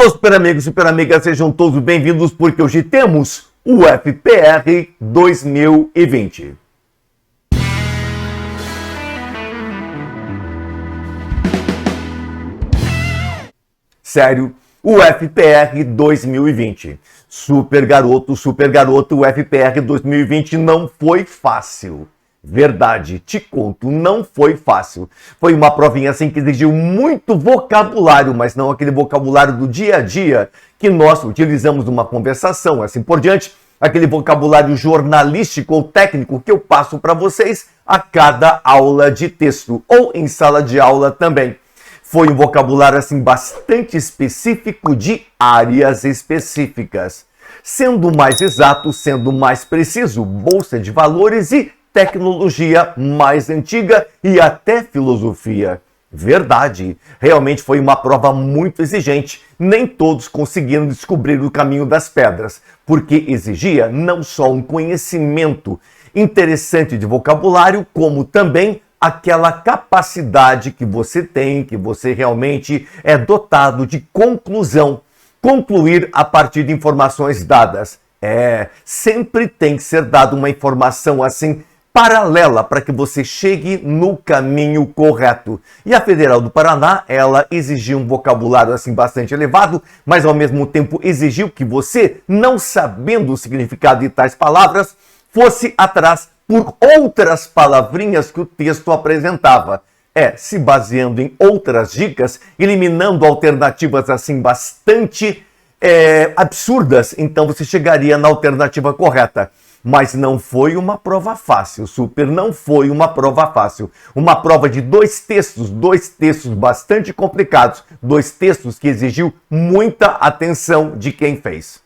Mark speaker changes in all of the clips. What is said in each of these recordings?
Speaker 1: Alô, super amigos, super amigas, sejam todos bem-vindos porque hoje temos o FPR 2020. Sério, o FPR 2020. Super garoto, o FPR 2020 não foi fácil. Verdade, te conto, não foi fácil. Foi uma provinha assim que exigiu muito vocabulário, mas não aquele vocabulário do dia a dia que nós utilizamos numa conversação, assim por diante. Aquele vocabulário jornalístico ou técnico que eu passo para vocês a cada aula de texto ou em sala de aula também. Foi um vocabulário assim bastante específico de áreas específicas. Sendo mais exato, sendo mais preciso, bolsa de valores e tecnologia mais antiga e até filosofia. Verdade, realmente foi uma prova muito exigente. Nem todos conseguiram descobrir o caminho das pedras, porque exigia não só um conhecimento interessante de vocabulário, como também aquela capacidade que você tem, que você realmente é dotado de conclusão. Concluir a partir de informações dadas. Sempre tem que ser dada uma informação assim paralela para que você chegue no caminho correto. E a Federal do Paraná, ela exigiu um vocabulário assim bastante elevado, mas ao mesmo tempo exigiu que você, não sabendo o significado de tais palavras, fosse atrás por outras palavrinhas que o texto apresentava. Se baseando em outras dicas, eliminando alternativas assim bastante absurdas, então você chegaria na alternativa correta. Mas não foi uma prova fácil, não foi uma prova fácil. Uma prova de dois textos bastante complicados, dois textos que exigiu muita atenção de quem fez.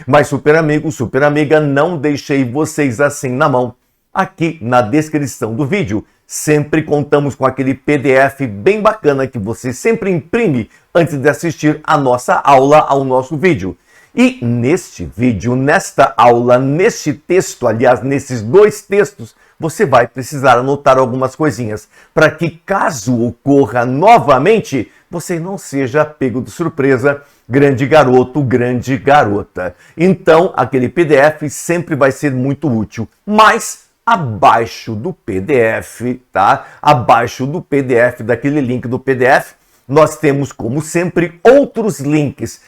Speaker 1: Mas super amigo, super amiga, não deixei vocês assim na mão. Aqui na descrição do vídeo, sempre contamos com aquele PDF bem bacana que você sempre imprime antes de assistir a nossa aula, ao nosso vídeo. E neste vídeo, nesta aula, neste texto, aliás, nesses dois textos, você vai precisar anotar algumas coisinhas para que, caso ocorra novamente, você não seja pego de surpresa, grande garoto, grande garota. Então, aquele PDF sempre vai ser muito útil, mas abaixo do PDF, tá? Abaixo do PDF, daquele link do PDF, nós temos, como sempre, outros links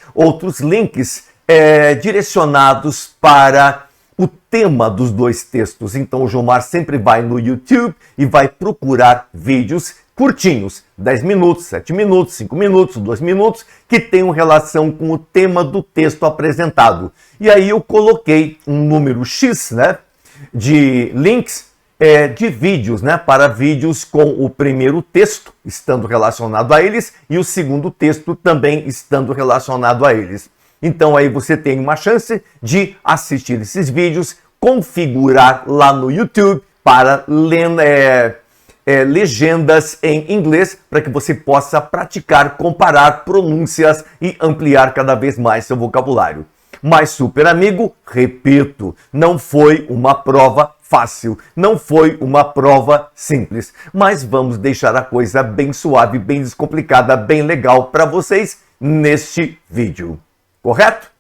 Speaker 1: direcionados para o tema dos dois textos. Então o Jomar sempre vai no YouTube e vai procurar vídeos curtinhos, 10 minutos, 7 minutos, 5 minutos, 2 minutos, que tenham relação com o tema do texto apresentado. E aí eu coloquei um número X, de links de vídeos, para vídeos com o primeiro texto estando relacionado a eles e o segundo texto também estando relacionado a eles. Então aí você tem uma chance de assistir esses vídeos, configurar lá no YouTube para legendas em inglês, para que você possa praticar, comparar pronúncias e ampliar cada vez mais seu vocabulário. Mas super amigo, repito, não foi uma prova fácil, não foi uma prova simples, mas vamos deixar a coisa bem suave, bem descomplicada, bem legal para vocês neste vídeo. Correto?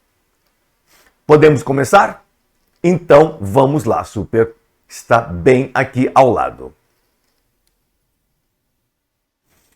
Speaker 1: Podemos começar? Então vamos lá, super. Está bem aqui ao lado.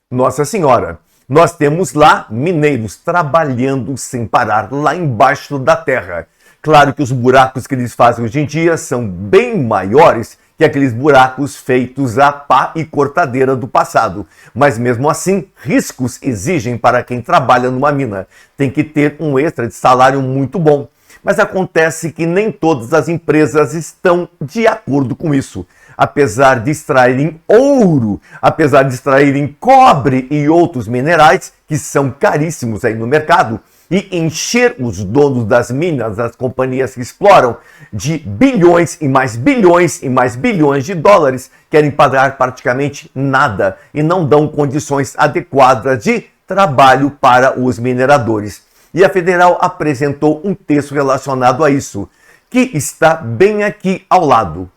Speaker 1: Nossa Senhora, nós temos lá mineiros trabalhando sem parar, lá embaixo da terra. Claro que os buracos que eles fazem hoje em dia são bem maiores que aqueles buracos feitos a pá e cortadeira do passado. Mas mesmo assim, riscos exigem para quem trabalha numa mina. Tem que ter um extra de salário muito bom. Mas acontece que nem todas as empresas estão de acordo com isso. Apesar de extraírem ouro, apesar de extraírem cobre e outros minerais que são caríssimos aí no mercado, e encher os donos das minas, das companhias que exploram, de bilhões e mais bilhões e mais bilhões de dólares, querem pagar praticamente nada e não dão condições adequadas de trabalho para os mineradores. E a Federal apresentou um texto relacionado a isso, que está bem aqui ao lado.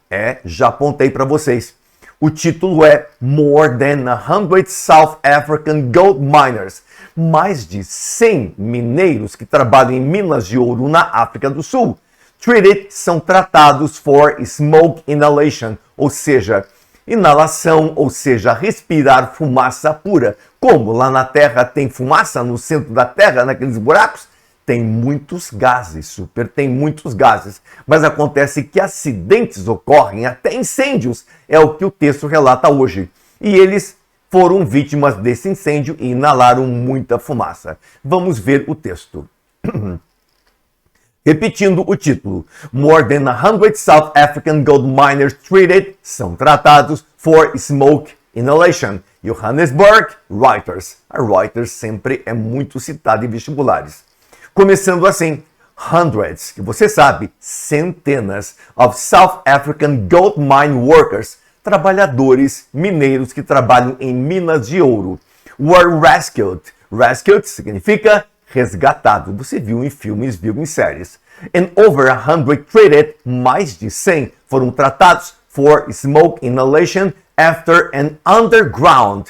Speaker 1: Já apontei para vocês. O título é More Than 100 South African Gold Miners mais de 100 mineiros que trabalham em minas de ouro na África do Sul. Treated são tratados for smoke inhalation, ou seja, inalação, ou seja, respirar fumaça pura. Como lá na Terra tem fumaça no centro da Terra, naqueles buracos, tem muitos gases, super, tem muitos gases. Mas acontece que acidentes ocorrem, até incêndios, é o que o texto relata hoje. E eles foram vítimas desse incêndio e inalaram muita fumaça. Vamos ver o texto. Repetindo o título, more than 100 South African gold miners treated são tratados for smoke inhalation. Johannesburg, Reuters. A Reuters sempre é muito citada em vestibulares. Começando assim, hundreds, que você sabe, centenas of South African gold mine workers, trabalhadores mineiros que trabalham em minas de ouro, were rescued. Rescued significa resgatado. Você viu em filmes, viu em séries. And over 100 treated, mais de 100, foram tratados for smoke inhalation after an underground.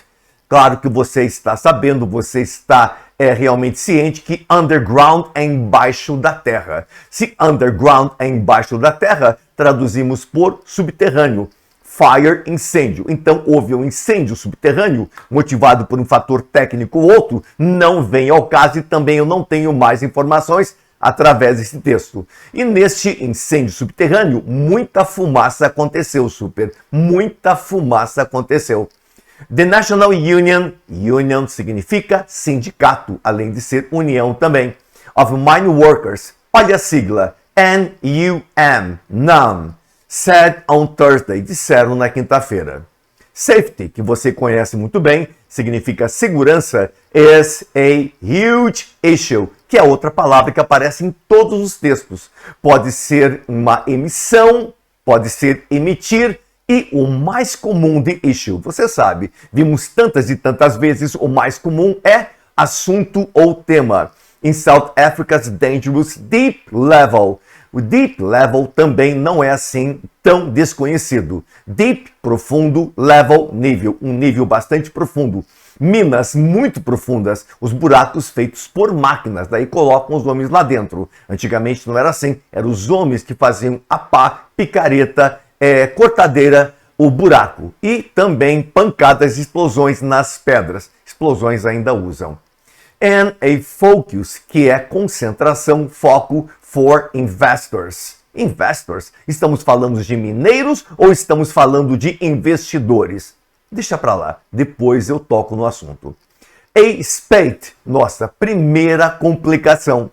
Speaker 1: Claro que você está sabendo, você está realmente ciente que underground é embaixo da terra. Se underground é embaixo da terra, traduzimos por subterrâneo. Fire, incêndio. Então, houve um incêndio subterrâneo, motivado por um fator técnico ou outro, não vem ao caso e também eu não tenho mais informações através desse texto. E neste incêndio subterrâneo, muita fumaça aconteceu, super. Muita fumaça aconteceu. The National Union, union significa sindicato, além de ser união também, of Mine Workers, olha a sigla, NUM, NUM, said on Thursday, disseram na quinta-feira. Safety, que você conhece muito bem, significa segurança, is a huge issue, que é outra palavra que aparece em todos os textos. Pode ser uma emissão, pode ser emitir, e o mais comum de issue, você sabe, vimos tantas e tantas vezes, o mais comum é assunto ou tema. In South Africa's dangerous deep level. O deep level também não é assim tão desconhecido. Deep, profundo, level, nível, um nível bastante profundo. Minas muito profundas, os buracos feitos por máquinas, daí colocam os homens lá dentro. Antigamente não era assim, eram os homens que faziam a pá, picareta, cortadeira, o buraco. E também pancadas e explosões nas pedras. Explosões ainda usam. And a focus, que é concentração, foco for investors. Investors? Estamos falando de mineiros ou estamos falando de investidores? Deixa pra lá, depois eu toco no assunto. A spate, nossa primeira complicação.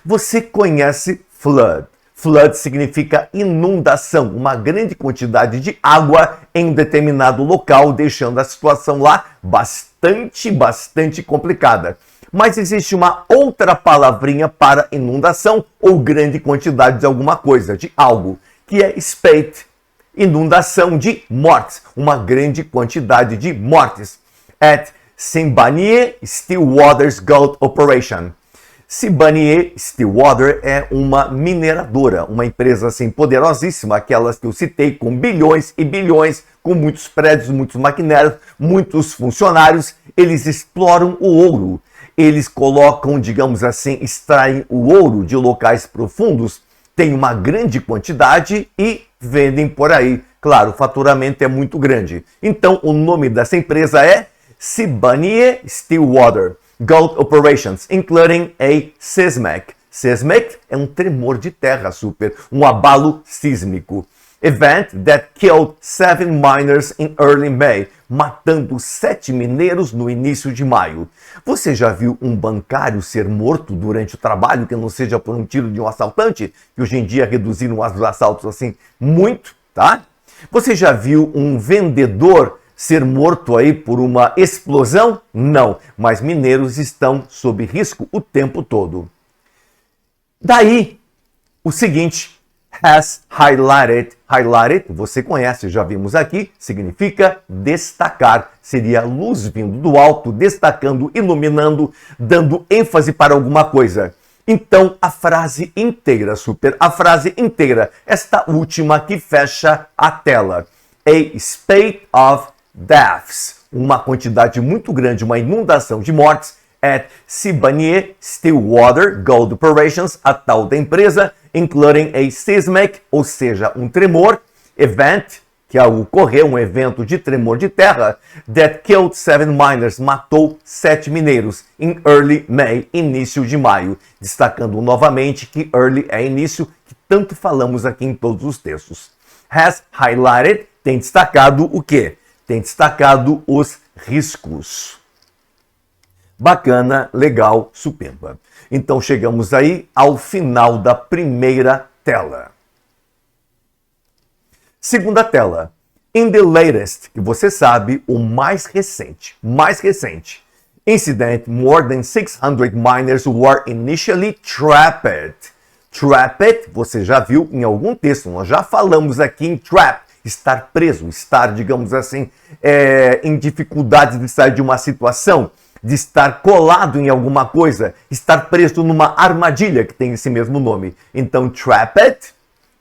Speaker 1: Você conhece flood? Flood significa inundação, uma grande quantidade de água em determinado local, deixando a situação lá bastante complicada. Mas existe uma outra palavrinha para inundação ou grande quantidade de alguma coisa, de algo, que é spate, inundação de mortes, uma grande quantidade de mortes. At Sibanye Stillwater's Gold Operation. Sibanye Stillwater é uma mineradora, uma empresa assim poderosíssima, aquelas que eu citei, com bilhões e bilhões, com muitos prédios, muitos maquinérios, muitos funcionários. Eles exploram o ouro. Eles colocam, digamos assim, extraem o ouro de locais profundos, tem uma grande quantidade e vendem por aí. Claro, o faturamento é muito grande. Então, o nome dessa empresa é Sibanye Stillwater Gold Operations, including a seismic. Seismic é um tremor de terra, super, um abalo sísmico. Event that killed 7 miners in early May, matando 7 mineiros no início de maio. Você já viu um bancário ser morto durante o trabalho, que não seja por um tiro de um assaltante? Que hoje em dia reduziram os assaltos assim muito, tá? Você já viu um vendedor ser morto aí por uma explosão? Não, mas mineiros estão sob risco o tempo todo. Daí, o seguinte, has highlighted, highlighted, você conhece, já vimos aqui, significa destacar, seria luz vindo do alto, destacando, iluminando, dando ênfase para alguma coisa. Então, a frase inteira, super, a frase inteira, esta última que fecha a tela. A spate of deaths, uma quantidade muito grande, uma inundação de mortes, at Sibanye-Stillwater Gold Operations, a tal da empresa, including a seismic, ou seja, um tremor, event, que ocorreu um evento de tremor de terra, that killed 7 miners, matou 7 mineiros, in early May, início de maio, destacando novamente que early é início, que tanto falamos aqui em todos os textos. Has highlighted, tem destacado o quê? Tem destacado os riscos. Bacana, legal, supimpa. Então chegamos aí ao final da primeira tela. Segunda tela. In the latest, que você sabe, o mais recente. Incident, more than 600 miners were initially trapped. Trapped, você já viu em algum texto, nós já falamos aqui em trap, estar preso, estar, digamos assim, em dificuldades de sair de uma situação, de estar colado em alguma coisa, estar preso numa armadilha que tem esse mesmo nome. Então, trapped,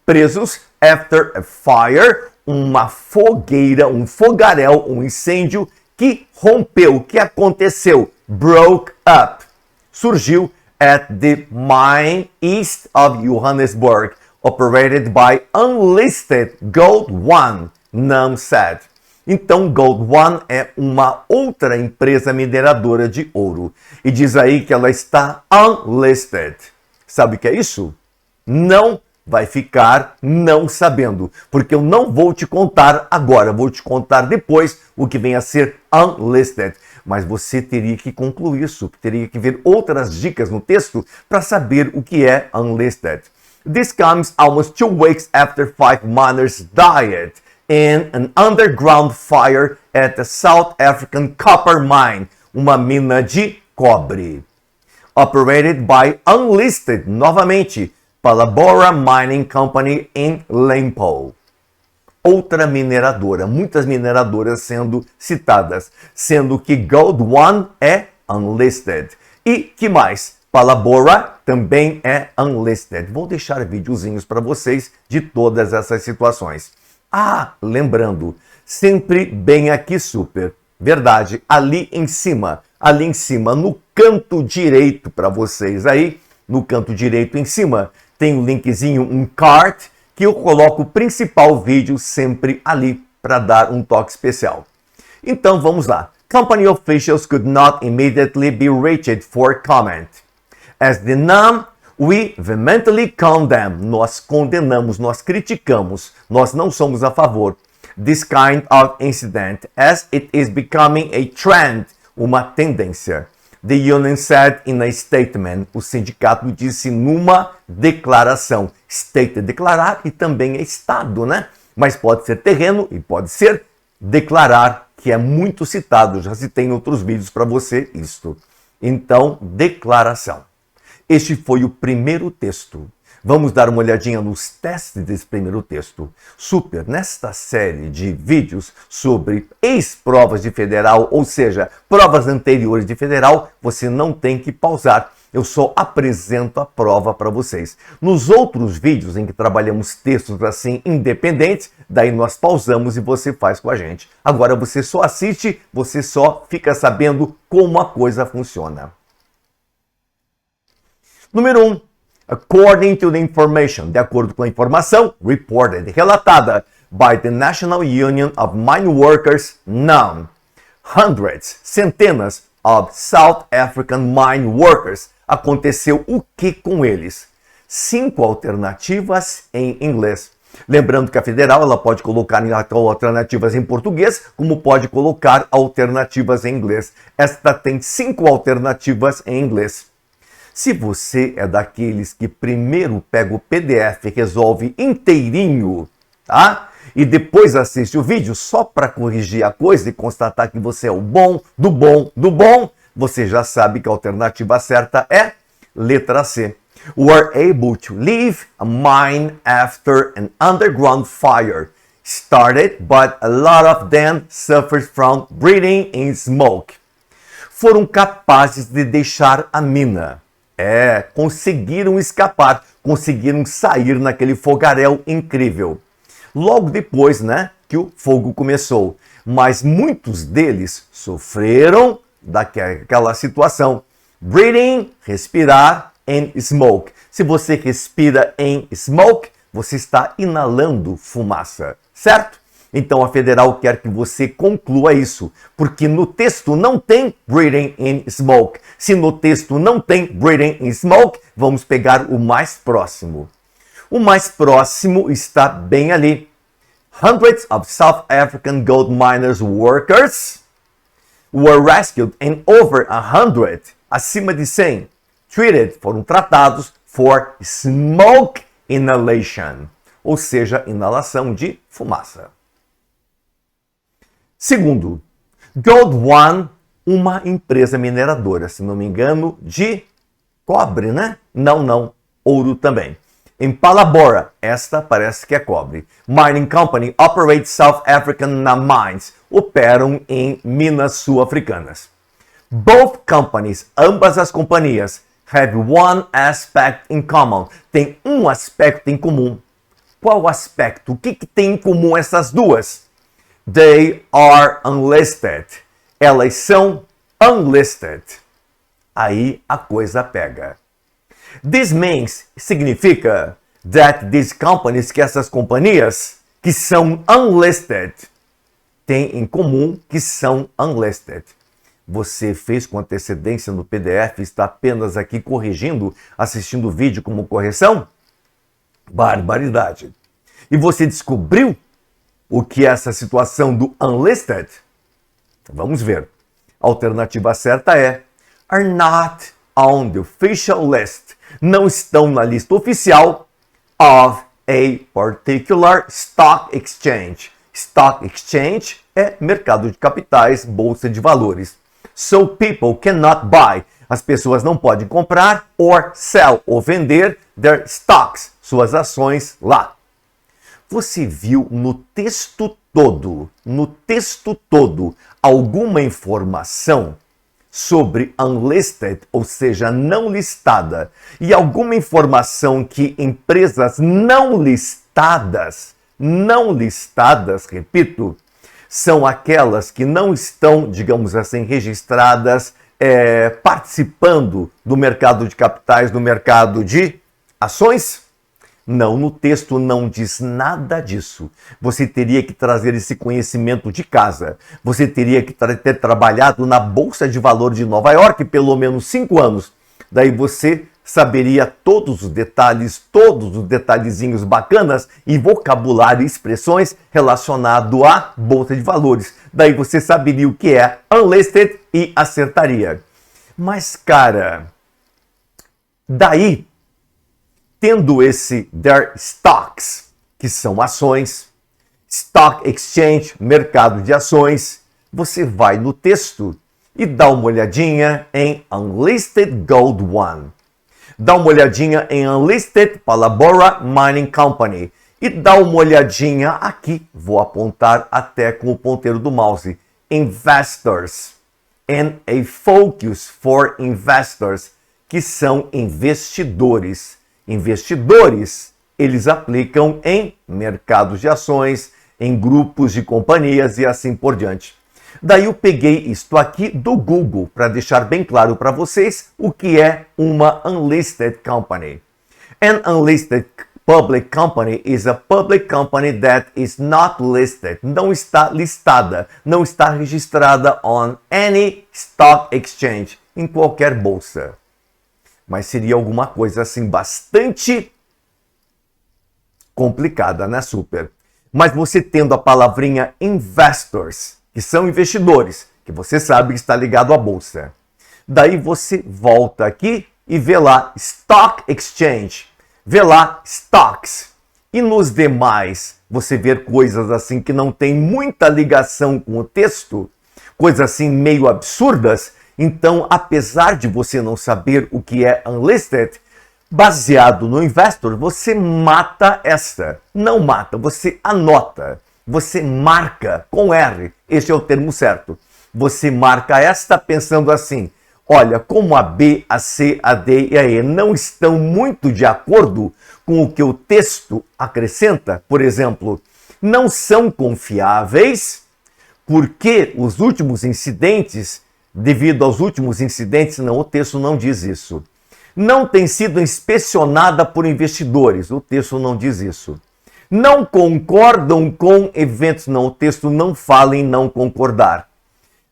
Speaker 1: presos, after a fire, uma fogueira, um fogaréu, um incêndio que rompeu, que aconteceu, broke up, surgiu at the mine east of Johannesburg, operated by Unlisted Gold One, NAMSAT. Então, Gold One é uma outra empresa mineradora de ouro. E diz aí que ela está unlisted. Sabe o que é isso? Não vai ficar não sabendo, porque eu não vou te contar agora, vou te contar depois o que vem a ser unlisted. Mas você teria que concluir isso, teria que ver outras dicas no texto para saber o que é unlisted. This comes almost 2 weeks after 5 miners died in an underground fire at the South African copper mine, uma mina de cobre. Operated by Unlisted, novamente, Palabora Mining Company in Limpo. Outra mineradora, muitas mineradoras sendo citadas, sendo que Gold One é unlisted. E que mais? Palabora também é unlisted. Vou deixar videozinhos para vocês de todas essas situações. Ah, lembrando, sempre bem aqui super, verdade, ali em cima, no canto direito para vocês aí, no canto direito em cima, tem um linkzinho, um card, que eu coloco o principal vídeo sempre ali para dar um toque especial. Então vamos lá. Company officials could not immediately be reached for comment. As the NAM, we vehemently condemn. Nós condenamos, nós criticamos, nós não somos a favor. This kind of incident, as it is becoming a trend, uma tendência. The union said in a statement. O sindicato disse numa declaração. State é declarar e também é estado, né? Mas pode ser terreno e pode ser declarar, que é muito citado. Já citei em outros vídeos para você isto. Então, declaração. Este foi o primeiro texto. Vamos dar uma olhadinha nos testes desse primeiro texto. Super, nesta série de vídeos sobre ex-provas de federal, ou seja, provas anteriores de federal, você não tem que pausar. Eu só apresento a prova para vocês. Nos outros vídeos em que trabalhamos textos assim independentes, daí nós pausamos e você faz com a gente. Agora você só assiste, você só fica sabendo como a coisa funciona. Número 1. According to the information, de acordo com a informação, reported, relatada by the National Union of Mine Workers, NUM. Hundreds, centenas of South African mine workers. Aconteceu o que com eles? 5 alternativas em inglês. Lembrando que a federal ela pode colocar alternativas em português, como pode colocar alternativas em inglês. Esta tem 5 alternativas em inglês. Se você é daqueles que primeiro pega o PDF e resolve inteirinho, tá? E depois assiste o vídeo só para corrigir a coisa e constatar que você é o bom, do bom, do bom, você já sabe que a alternativa certa é letra C. Were able to leave a mine after an underground fire started, but a lot of them suffered from breathing in smoke. Foram capazes de deixar a mina. Conseguiram escapar, conseguiram sair naquele fogaréu incrível. Logo depois, né, que o fogo começou. Mas muitos deles sofreram daquela situação. Breathing, respirar, and smoke. Se você respira em smoke, você está inalando fumaça, certo? Então a federal quer que você conclua isso, porque no texto não tem breathing in smoke. Se no texto não tem breathing in smoke, vamos pegar o mais próximo. O mais próximo está bem ali. Hundreds of South African gold miners workers were rescued and over 100, acima de 100, foram tratados for smoke inhalation, ou seja, inalação de fumaça. Segundo, Gold One, uma empresa mineradora, se não me engano, de cobre, né? Não, ouro também. Em Palabora, esta parece que é cobre. Mining Company operates South African mines, operam em minas sul-africanas. Both companies, ambas as companhias, have one aspect in common, tem um aspecto em comum. Qual aspecto? O que tem em comum essas duas? They are unlisted. Elas são unlisted. Aí a coisa pega. This means, significa that these companies, que essas companhias que são unlisted, têm em comum que são unlisted. Você fez com antecedência no PDF, está apenas aqui corrigindo, assistindo o vídeo como correção? Barbaridade. E você descobriu o que é essa situação do unlisted? Vamos ver. A alternativa certa é are not on the official list. Não estão na lista oficial of a particular stock exchange. Stock exchange é mercado de capitais, bolsa de valores. So people cannot buy. As pessoas não podem comprar or sell, ou vender their stocks, suas ações lá. Você viu no texto todo, alguma informação sobre unlisted, ou seja, não listada, e alguma informação que empresas não listadas, repito, são aquelas que não estão, digamos assim, registradas, participando do mercado de capitais, do mercado de ações? Não, no texto não diz nada disso. Você teria que trazer esse conhecimento de casa. Você teria que ter trabalhado na Bolsa de Valores de Nova York pelo menos 5 anos. Daí você saberia todos os detalhezinhos bacanas e vocabulário e expressões relacionado à Bolsa de Valores. Daí você saberia o que é unlisted e acertaria. Mas, cara, daí, tendo esse their stocks, que são ações, stock exchange, mercado de ações, você vai no texto e dá uma olhadinha em Unlisted Gold One. Dá uma olhadinha em Unlisted Palabora Mining Company. E dá uma olhadinha aqui, vou apontar até com o ponteiro do mouse, Investors and a Focus for Investors, que são investidores. Investidores, eles aplicam em mercados de ações, em grupos de companhias e assim por diante. Daí eu peguei isto aqui do Google para deixar bem claro para vocês o que é uma unlisted company. An unlisted public company is a public company that is not listed. Não está listada, não está registrada on any stock exchange, em qualquer bolsa. Mas seria alguma coisa assim bastante complicada, né, super? Mas você tendo a palavrinha investors, que são investidores, que você sabe que está ligado à bolsa. Daí você volta aqui e vê lá stock exchange, vê lá stocks. E nos demais, você vê coisas assim que não tem muita ligação com o texto, coisas assim meio absurdas. Então, apesar de você não saber o que é unlisted, baseado no investor, você mata esta. Não mata, você anota. Você marca com R. Este é o termo certo. Você marca esta pensando assim: olha, como a B, a C, a D e a E não estão muito de acordo com o que o texto acrescenta, por exemplo, não são confiáveis porque os últimos incidentes devido aos últimos incidentes. Não, o texto não diz isso. Não tem sido inspecionada por investidores. O texto não diz isso. Não concordam com eventos. Não, o texto não fala em não concordar.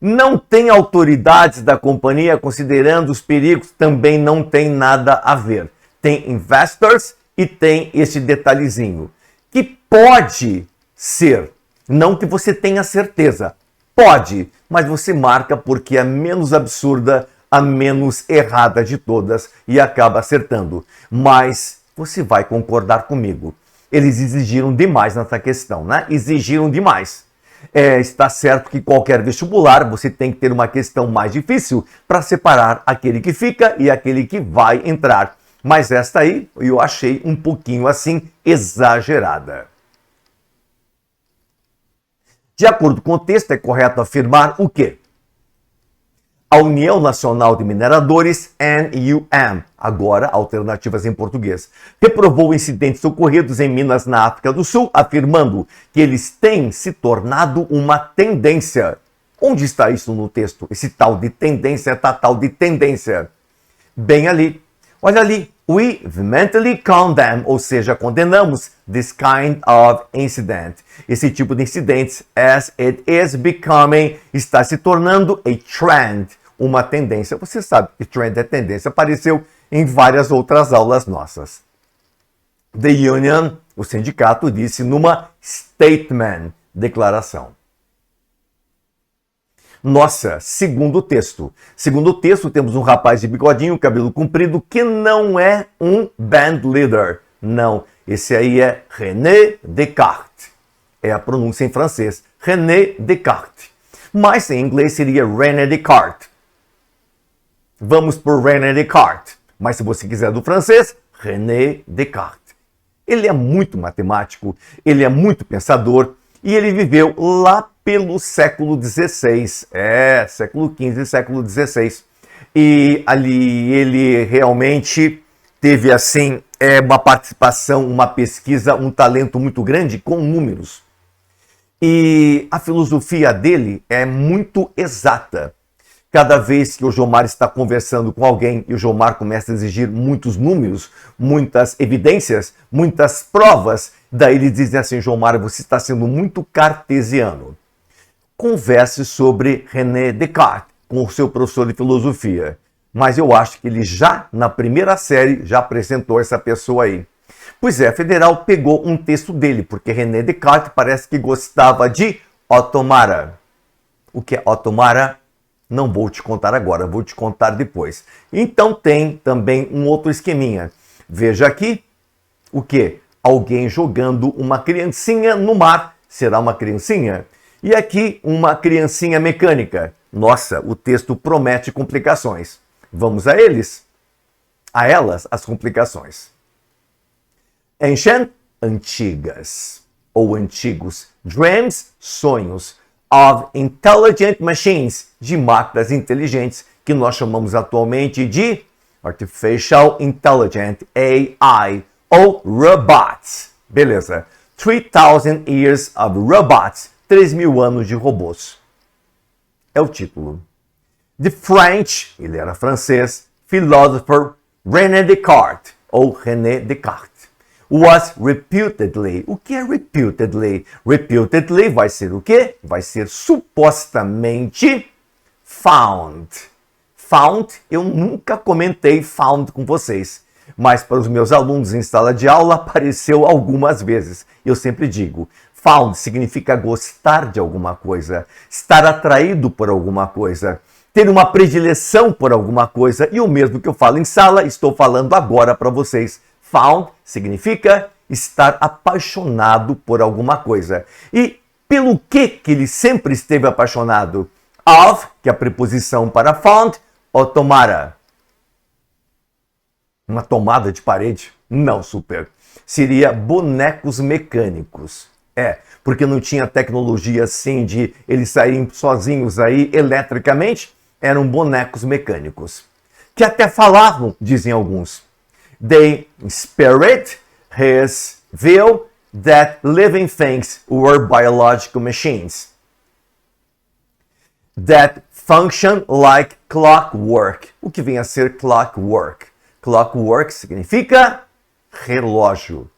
Speaker 1: Não tem autoridades da companhia considerando os perigos. Também não tem nada a ver. Tem investors e tem esse detalhezinho. Que pode ser, não que você tenha certeza, pode, mas você marca porque é a menos absurda, a menos errada de todas e acaba acertando. Mas você vai concordar comigo. Eles exigiram demais nessa questão, né? Exigiram demais. Está certo que qualquer vestibular você tem que ter uma questão mais difícil para separar aquele que fica e aquele que vai entrar. Mas esta aí eu achei um pouquinho assim exagerada. De acordo com o texto, é correto afirmar o quê? A União Nacional de Mineradores, NUM, agora alternativas em português, reprovou incidentes ocorridos em Minas na África do Sul, afirmando que eles têm se tornado uma tendência. Onde está isso no texto? Esse tal de tendência, tal de tendência. Bem ali. Olha ali. We vehemently condemn, ou seja, condenamos this kind of incident. Esse tipo de incidentes, as it is becoming, está se tornando a trend, uma tendência. Você sabe que trend é tendência, apareceu em várias outras aulas nossas. The union, o sindicato, disse numa statement, declaração. Nossa, segundo o texto. Segundo o texto, temos um rapaz de bigodinho, cabelo comprido, que não é um band leader. Não, esse aí é René Descartes. É a pronúncia em francês. René Descartes. Mas em inglês seria René Descartes. Vamos por René Descartes. Mas se você quiser do francês, René Descartes. Ele é muito matemático, ele é muito pensador e ele viveu lá pelo século XVI, século XV e século XVI. E ali ele realmente teve assim uma participação, uma pesquisa, um talento muito grande com números. E a filosofia dele é muito exata. Cada vez que o Jomar está conversando com alguém e o Jomar começa a exigir muitos números, muitas evidências, muitas provas, daí ele diz assim: Jomar, você está sendo muito cartesiano. Converse sobre René Descartes com o seu professor de filosofia. Mas eu acho que ele já, na primeira série, já apresentou essa pessoa aí. Pois é, a Federal pegou um texto dele, porque René Descartes parece que gostava de Ottomara. O que é Ottomara? Não vou te contar agora, vou te contar depois. Então tem também um outro esqueminha. Veja aqui o que? Alguém jogando uma criancinha no mar. Será uma criancinha? E aqui uma criancinha mecânica. Nossa, o texto promete complicações. Vamos a eles? A elas, as complicações. Ancient, antigas ou antigos. Dreams, sonhos. Of intelligent machines, de máquinas inteligentes, que nós chamamos atualmente de Artificial Intelligent, AI, ou robots. Beleza. 3,000 years of robots, 3.000 anos de robôs. É o título. The French, ele era francês, philosopher René Descartes, ou René Descartes, was reputedly. O que é reputedly? Reputedly vai ser o quê? Vai ser supostamente found. Found, eu nunca comentei found com vocês, mas para os meus alunos em sala de aula apareceu algumas vezes. Eu sempre digo, found significa gostar de alguma coisa, estar atraído por alguma coisa, ter uma predileção por alguma coisa, e o mesmo que eu falo em sala, estou falando agora para vocês. Found significa estar apaixonado por alguma coisa. E pelo que ele sempre esteve apaixonado? Of, que é a preposição para found, ou tomara. Uma tomada de parede? Não, super. Seria bonecos mecânicos. Porque não tinha tecnologia assim de eles saírem sozinhos aí eletricamente. Eram bonecos mecânicos. Que até falavam, dizem alguns. They spirit his view that living things were biological machines that function like clockwork. O que vem a ser clockwork? Clockwork significa relógio.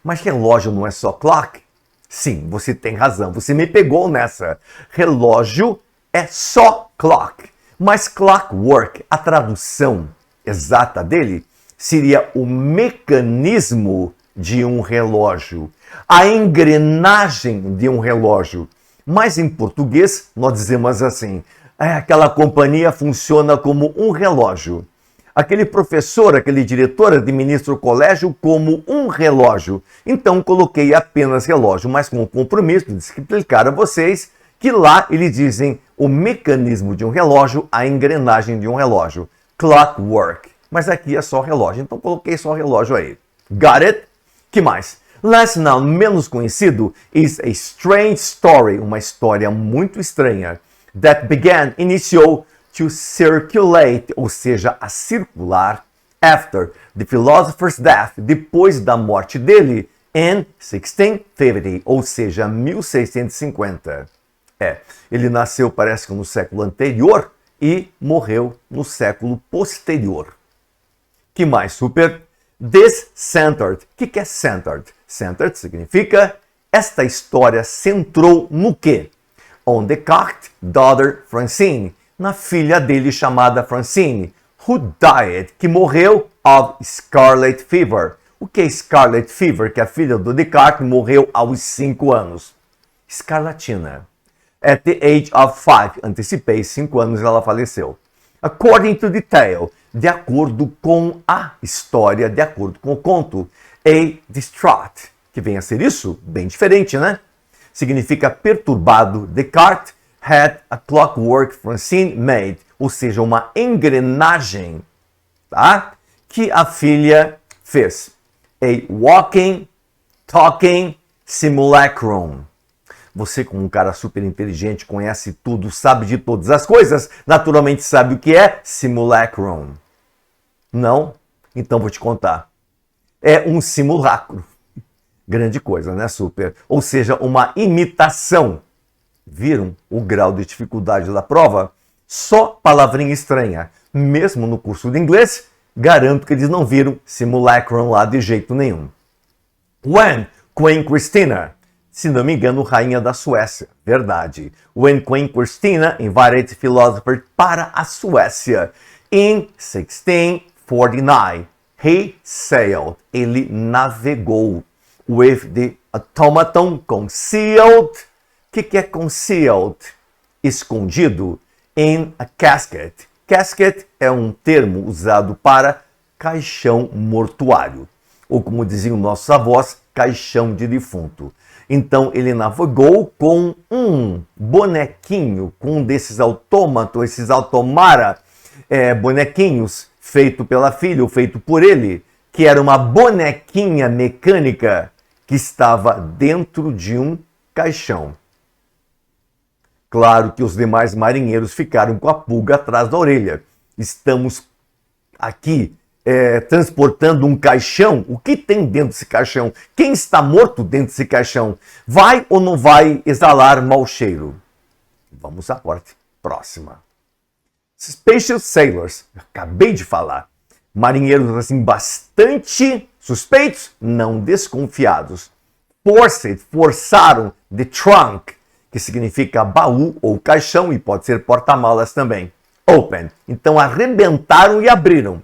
Speaker 1: Mas relógio não é só clock? Sim, você tem razão, você me pegou nessa. Relógio é só clock. Mas clockwork, a tradução exata dele, seria o mecanismo de um relógio, a engrenagem de um relógio. Mas em português, nós dizemos assim, aquela companhia funciona como um relógio. Aquele professor, aquele diretor administra o colégio como um relógio. Então coloquei apenas relógio, mas com o compromisso de explicar a vocês que lá eles dizem o mecanismo de um relógio, a engrenagem de um relógio. Clockwork. Mas aqui é só relógio, então coloquei só relógio aí. Got it? Que mais? Last noun, menos conhecido, is a strange story, uma história muito estranha, that began, iniciou, to circulate, ou seja, a circular, after the philosopher's death, depois da morte dele, in 1650, ou seja, 1650. Ele nasceu, parece que no século anterior, e morreu no século posterior. Que mais, super? This-centered. O que é centered? Centered significa esta história centrou no quê? On Descartes' daughter Francine, na filha dele chamada Francine, who died, que morreu of scarlet fever. O que é scarlet fever? Que a filha do Descartes morreu aos 5 anos. Escarlatina. At the age of 5, antecipei 5 anos ela faleceu. According to the tale, de acordo com a história, de acordo com o conto, a distraught, que vem a ser isso, bem diferente, né? Significa perturbado. Descartes had a clockwork Francine made, ou seja, uma engrenagem, tá? Que a filha fez. A walking, talking simulacrum. Você, como um cara super inteligente, conhece tudo, sabe de todas as coisas, naturalmente sabe o que é simulacrum. Não? Então vou te contar. É um simulacro. Grande coisa, né, super? Ou seja, uma imitação. Viram o grau de dificuldade da prova? Só palavrinha estranha. Mesmo no curso de inglês, garanto que eles não viram simulacrum lá de jeito nenhum. When Queen Christina, se não me engano, rainha da Suécia. Verdade. When Queen Christina invited philosophers para a Suécia. In 1649, he sailed. Ele navegou. With the automaton concealed. O que é concealed? Escondido. In a casket. Casket é um termo usado para caixão mortuário. Ou como diziam nossos avós, caixão de defunto. Então ele navegou com um bonequinho, com um desses autômatos, esses automara, bonequinhos, feito pela filha ou feito por ele, que era uma bonequinha mecânica que estava dentro de um caixão. Claro que os demais marinheiros ficaram com a pulga atrás da orelha. Estamos aqui transportando um caixão. O que tem dentro desse caixão? Quem está morto dentro desse caixão? Vai ou não vai exalar mau cheiro? Vamos à parte próxima. Suspicious sailors. Acabei de falar. Marinheiros assim bastante suspeitos, não desconfiados. Forced, forçaram. The trunk, que significa baú ou caixão e pode ser porta-malas também. Open. Então arrebentaram e abriram.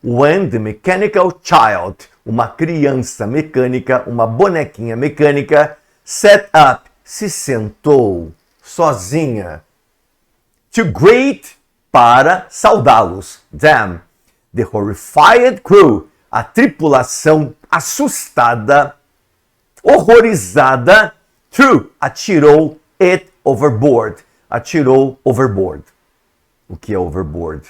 Speaker 1: When the mechanical child, uma criança mecânica, uma bonequinha mecânica, set up, se sentou sozinha. To greet, para saudá-los. Them, the horrified crew, a tripulação assustada, horrorizada, threw, atirou it overboard. Atirou overboard. O que é overboard?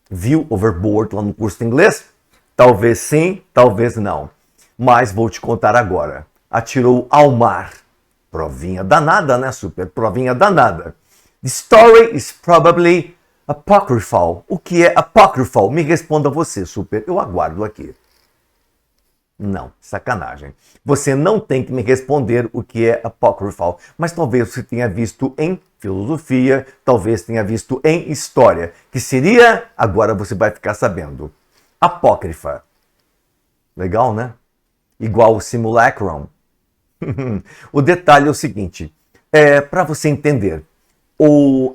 Speaker 1: Viu overboard lá no curso de inglês? Talvez sim, talvez não. Mas vou te contar agora. Atirou ao mar. Provinha danada, né, super? Provinha danada. The story is probably apocryphal. O que é apocryphal? Me responda você, super. Eu aguardo aqui. Não, sacanagem. Você não tem que me responder o que é apocryphal, mas talvez você tenha visto em filosofia, talvez tenha visto em história, que seria, agora você vai ficar sabendo, apócrifa. Legal, né? Igual o simulacrum. O detalhe é o seguinte, para você entender,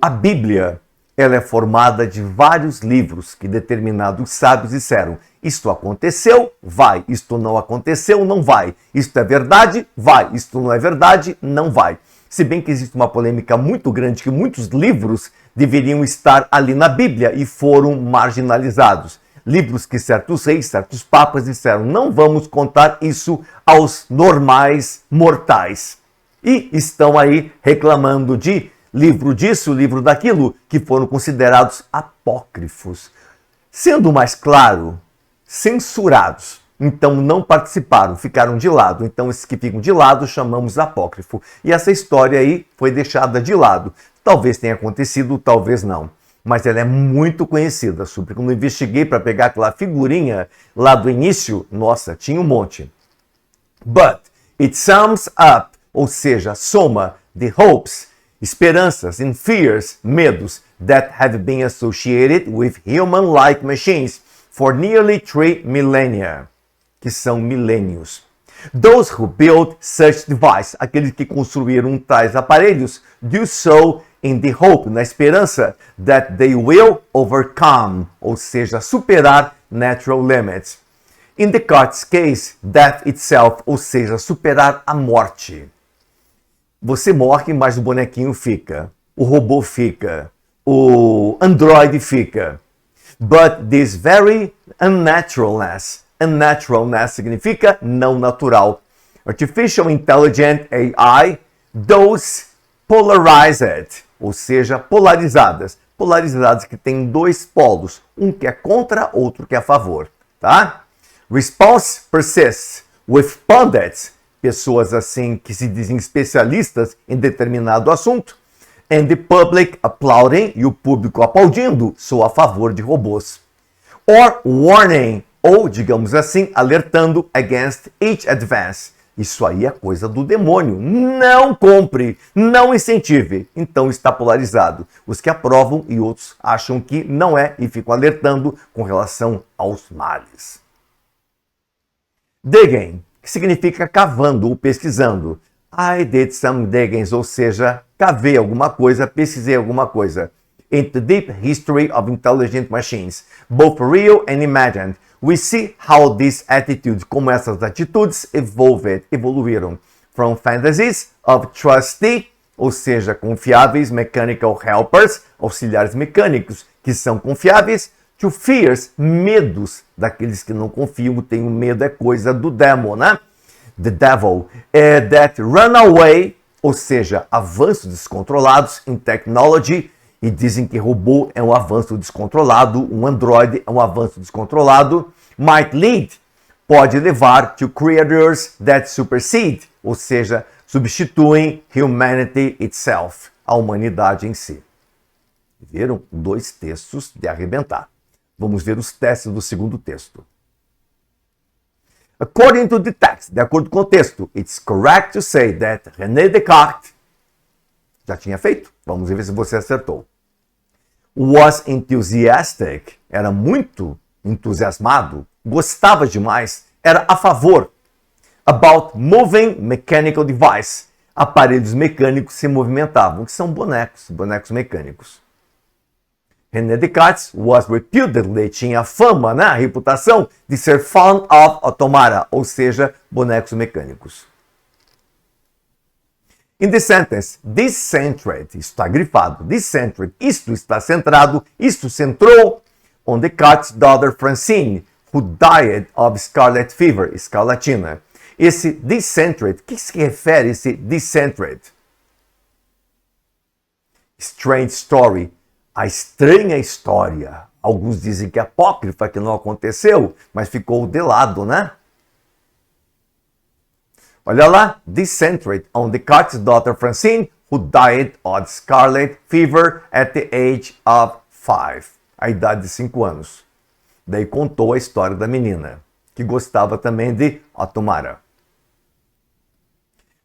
Speaker 1: a Bíblia ela é formada de vários livros que determinados sábios disseram: isto aconteceu, vai. Isto não aconteceu, não vai. Isto é verdade, vai. Isto não é verdade, não vai. Se bem que existe uma polêmica muito grande que muitos livros deveriam estar ali na Bíblia e foram marginalizados. Livros que certos reis, certos papas disseram: não vamos contar isso aos normais mortais. E estão aí reclamando de livro disso, livro daquilo, que foram considerados apócrifos. Sendo mais claro, censurados. Então não participaram, ficaram de lado. Então esses que ficam de lado chamamos apócrifo. E essa história aí foi deixada de lado. Talvez tenha acontecido, talvez não. Mas ela é muito conhecida. Sobre quando eu investiguei para pegar aquela figurinha lá do início, nossa, tinha um monte. But it sums up, ou seja, soma the hopes, esperanças and fears, medos, that have been associated with human-like machines for nearly 3 millennia, que são milênios. Those who built such devices, aqueles que construíram tais aparelhos, do so in the hope, na esperança, that they will overcome, ou seja, superar natural limits. In Descartes' case, death itself, ou seja, superar a morte. Você morre, mas o bonequinho fica, o robô fica, o android fica. But this very unnaturalness significa não natural. Artificial Intelligent AI, those polarized, ou seja, polarizadas. Polarizadas que têm dois polos, um que é contra, outro que é a favor, tá? Response persists with pundits, pessoas assim que se dizem especialistas em determinado assunto, and the public applauding, e o público aplaudindo, sou a favor de robôs. Or warning, ou digamos assim, alertando against each advance. Isso aí é coisa do demônio. Não compre, não incentive. Então está polarizado. Os que aprovam e outros acham que não é e ficam alertando com relação aos males. Digging, que significa cavando ou pesquisando. I did some diggings, ou seja, cavei alguma coisa, pesquisei alguma coisa. Into deep history of intelligent machines, both real and imagined. We see how these attitudes, como essas atitudes, evoluíram. From fantasies of trusty, ou seja, confiáveis, mechanical helpers, auxiliares mecânicos, que são confiáveis, to fears, medos daqueles que não confiam, tem medo, é coisa do demon, né? The devil, that run away, ou seja, avanços descontrolados in technology, e dizem que robô é um avanço descontrolado, um android é um avanço descontrolado, might lead, pode levar to creators that supersede, ou seja, substituem humanity itself, a humanidade em si. Viram? 2 textos de arrebentar. Vamos ver os testes do segundo texto. According to the text, de acordo com o texto, it's correct to say that René Descartes, já tinha feito, vamos ver se você acertou, was enthusiastic, era muito entusiasmado, gostava demais, era a favor, about moving mechanical device, aparelhos mecânicos se movimentavam, que são bonecos mecânicos. René Descartes was reputedly, tinha fama, né, a reputação de ser fond of automata, ou seja, bonecos mecânicos. In the sentence, this centered, está grifado, this centered, isto está centrado, isto centrou on Descartes' daughter Francine, who died of scarlet fever, escarlatina. Esse this-centered, o que se refere a esse this-centered? Strange story, a estranha história. Alguns dizem que é apócrifa, que não aconteceu, mas ficou de lado, né? Olha lá, this-centered on Descartes' daughter Francine, who died of scarlet fever at the age of 5, a idade de 5 anos. Daí contou a história da menina, que gostava também de Automata.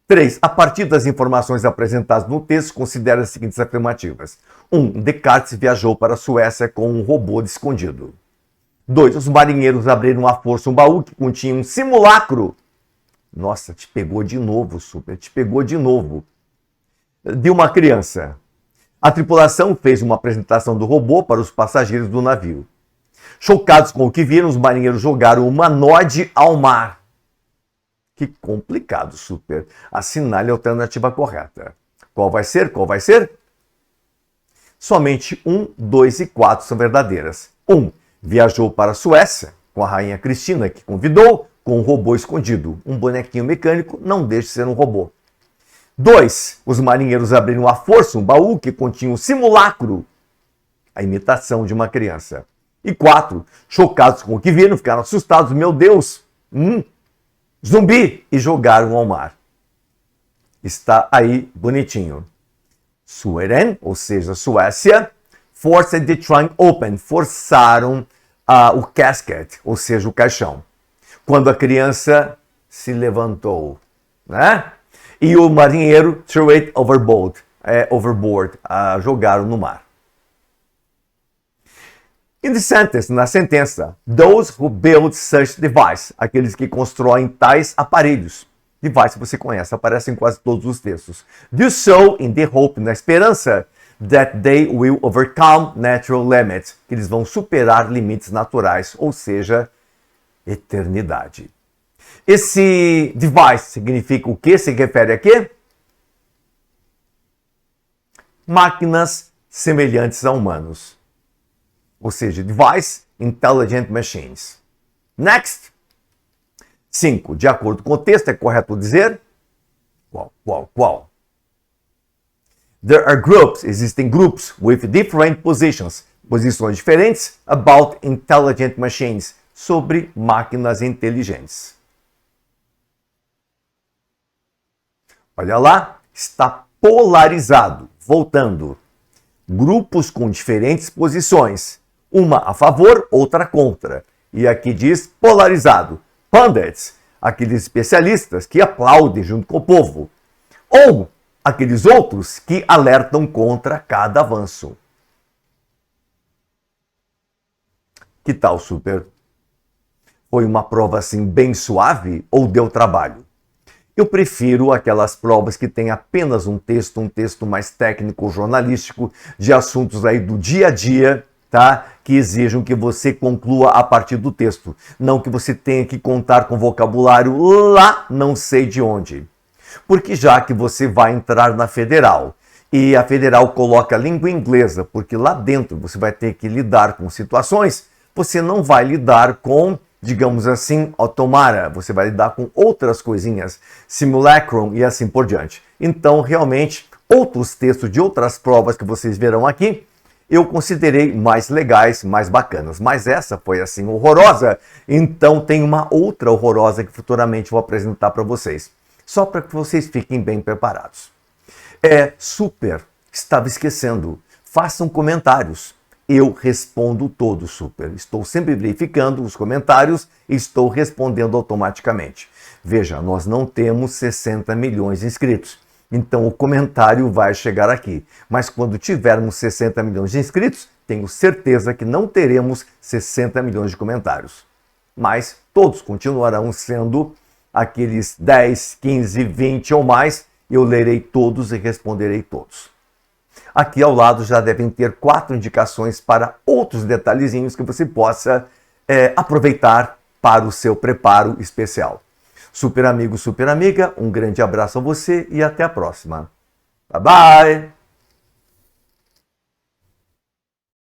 Speaker 1: 3. A partir das informações apresentadas no texto, considere as seguintes afirmativas. 1. Descartes viajou para a Suécia com um robô escondido. 2. Os marinheiros abriram à força um baú que continha um simulacro. Nossa, te pegou de novo, Super, te pegou de novo. De uma criança. A tripulação fez uma apresentação do robô para os passageiros do navio. Chocados com o que viram, os marinheiros jogaram o humanoide ao mar. Que complicado, Super. Assinale a alternativa correta. Qual vai ser? Qual vai ser? Somente 1, 2 e 4 são verdadeiras. 1. Viajou para a Suécia com a rainha Cristina, que convidou, com um robô escondido. Um bonequinho mecânico não deixa de ser um robô. 2. Os marinheiros abriram à força um baú que continha um simulacro, a imitação de uma criança. E 4. Chocados com o que viram, ficaram assustados. Meu Deus! Zumbi! E jogaram ao mar. Está aí bonitinho. Sweden, ou seja, Suécia, forced the trunk open, forçaram o casket, ou seja, o caixão. Quando a criança se levantou, né? E o marinheiro threw it overboard, jogaram no mar. In the sentence, na sentença, those who build such device, aqueles que constroem tais aparelhos. Device você conhece, aparece em quase todos os textos. Do so in the hope, na esperança, that they will overcome natural limits, que eles vão superar limites naturais, ou seja, eternidade. Esse device significa o que? Se refere a quê? Máquinas semelhantes a humanos. Ou seja, device, intelligent machines. Next. 5. De acordo com o texto, é correto dizer? Qual? There are groups, existem grupos, with different posições diferentes, about intelligent machines, sobre máquinas inteligentes. Olha lá, está polarizado, voltando. Grupos com diferentes posições, uma a favor, outra contra. E aqui diz polarizado. Pundits, aqueles especialistas que aplaudem junto com o povo. Ou aqueles outros que alertam contra cada avanço. Que tal, Super? Foi uma prova assim bem suave ou deu trabalho? Eu prefiro aquelas provas que têm apenas um texto mais técnico, jornalístico, de assuntos aí do dia a dia, tá? Que exijam que você conclua a partir do texto. Não que você tenha que contar com vocabulário lá não sei de onde. Porque já que você vai entrar na federal, e a federal coloca a língua inglesa, porque lá dentro você vai ter que lidar com situações, você não vai lidar com, digamos assim, automata, você vai lidar com outras coisinhas, simulacrum e assim por diante. Então, realmente, outros textos de outras provas que vocês verão aqui, eu considerei mais legais, mais bacanas. Mas essa foi assim horrorosa, então tem uma outra horrorosa que futuramente vou apresentar para vocês. Só para que vocês fiquem bem preparados. Super, estava esquecendo, façam comentários. Eu respondo todos, Super. Estou sempre verificando os comentários e estou respondendo automaticamente. Veja, nós não temos 60 milhões de inscritos. Então o comentário vai chegar aqui. Mas quando tivermos 60 milhões de inscritos, tenho certeza que não teremos 60 milhões de comentários. Mas todos continuarão sendo aqueles 10, 15, 20 ou mais. Eu lerei todos e responderei todos. Aqui ao lado já devem ter 4 indicações para outros detalhezinhos que você possa aproveitar para o seu preparo especial. Super amigo, super amiga, um grande abraço a você e até a próxima. Bye bye!